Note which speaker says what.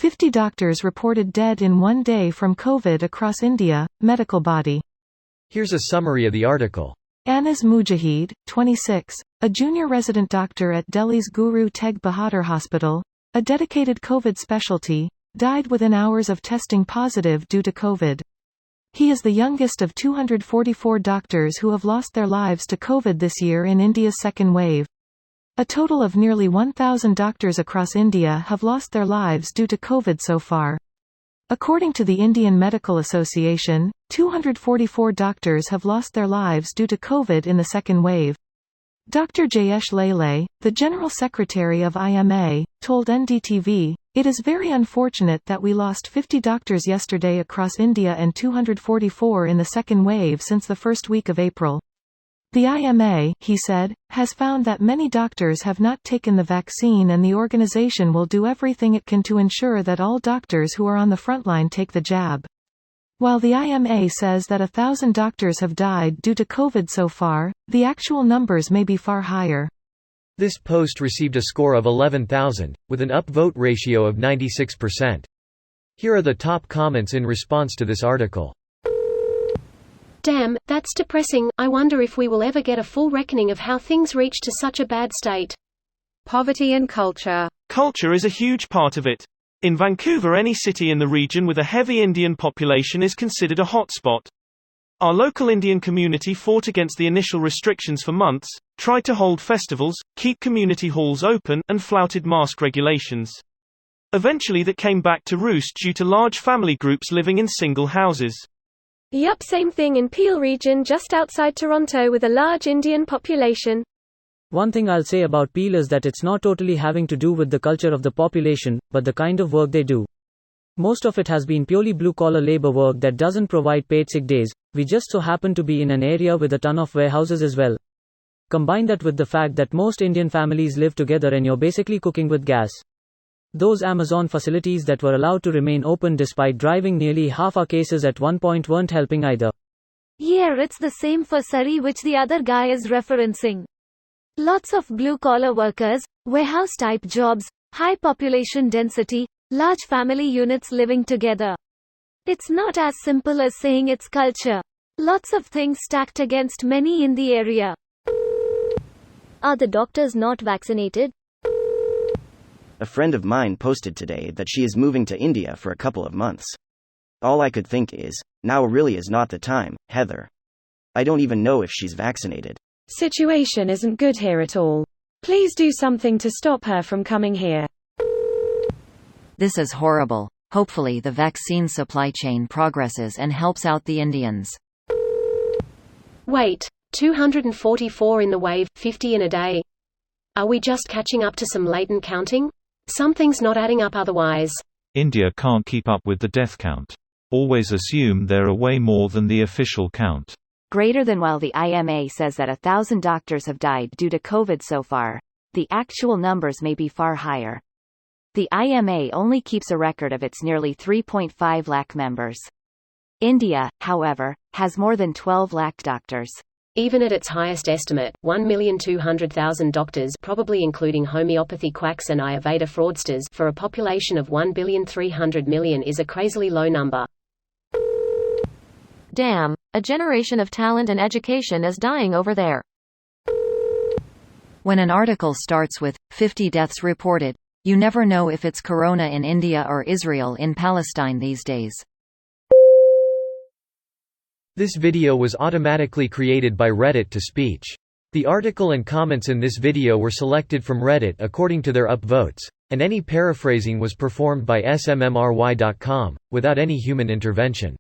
Speaker 1: 50 doctors reported dead in one day from COVID across India, medical body.
Speaker 2: Here's a summary of the article.
Speaker 1: Anas Mujahid, 26, a junior resident doctor at Delhi's Guru Tegh Bahadur Hospital, a dedicated COVID specialty, died within hours of testing positive due to COVID. He is the youngest of 244 doctors who have lost their lives to COVID this year in India's second wave. A total of nearly 1,000 doctors across India have lost their lives due to COVID so far. According to the Indian Medical Association, 244 doctors have lost their lives due to COVID in the second wave. Dr. Jayesh Lele, the General Secretary of IMA, told NDTV, "It is very unfortunate that we lost 50 doctors yesterday across India and 244 in the second wave since the first week of April. The IMA," he said, "has found that many doctors have not taken the vaccine and the organization will do everything it can to ensure that all doctors who are on the frontline take the jab." While the IMA says that 1,000 doctors have died due to COVID so far, the actual numbers may be far higher.
Speaker 2: This post received a score of 11,000, with an upvote ratio of 96%. Here are the top comments in response to this article.
Speaker 3: Damn, that's depressing. I wonder if we will ever get a full reckoning of how things reached to such a bad state.
Speaker 4: Poverty and culture.
Speaker 5: Culture is a huge part of it. In Vancouver, any city in the region with a heavy Indian population is considered a hotspot. Our local Indian community fought against the initial restrictions for months, tried to hold festivals, keep community halls open, and flouted mask regulations. Eventually that came back to roost due to large family groups living in single houses.
Speaker 6: Yup, same thing in Peel region just outside Toronto with a large Indian population.
Speaker 7: One thing I'll say about Peel is that it's not totally having to do with the culture of the population, but the kind of work they do. Most of it has been purely blue-collar labor work that doesn't provide paid sick days. We just so happen to be in an area with a ton of warehouses as well. Combine that with the fact that most Indian families live together and you're basically cooking with gas. Those Amazon facilities that were allowed to remain open despite driving nearly half our cases at one point weren't helping either.
Speaker 6: Yeah, it's the same for Surrey which the other guy is referencing. Lots of blue-collar workers, warehouse-type jobs, high population density, large family units living together. It's not as simple as saying it's culture. Lots of things stacked against many in the area. Are the doctors not vaccinated?
Speaker 8: A friend of mine posted today that she is moving to India for a couple of months. All I could think is, now really is not the time, Heather. I don't even know if she's vaccinated.
Speaker 4: Situation isn't good here at all. Please do something to stop her from coming here.
Speaker 9: This is horrible. Hopefully the vaccine supply chain progresses and helps out the Indians.
Speaker 3: Wait, 244 in the wave, 50 in a day. Are we just catching up to some latent counting? Something's not adding up otherwise.
Speaker 10: India can't keep up with the death count. Always assume there are way more than the official count.
Speaker 11: Greater than. While the IMA says that 1,000 doctors have died due to COVID so far, the actual numbers may be far higher. The IMA only keeps a record of its nearly 3.5 lakh members. India, however, has more than 12 lakh doctors.
Speaker 3: Even at its highest estimate, 1,200,000 doctors, probably including homeopathy quacks and Ayurveda fraudsters, for a population of 1,300,000,000 is a crazily low number.
Speaker 6: Damn, a generation of talent and education is dying over there.
Speaker 9: When an article starts with 50 deaths reported, you never know if it's corona in India or Israel in Palestine these days.
Speaker 2: This video was automatically created by Reddit to speech. The article and comments in this video were selected from Reddit according to their upvotes, and any paraphrasing was performed by smmry.com, without any human intervention.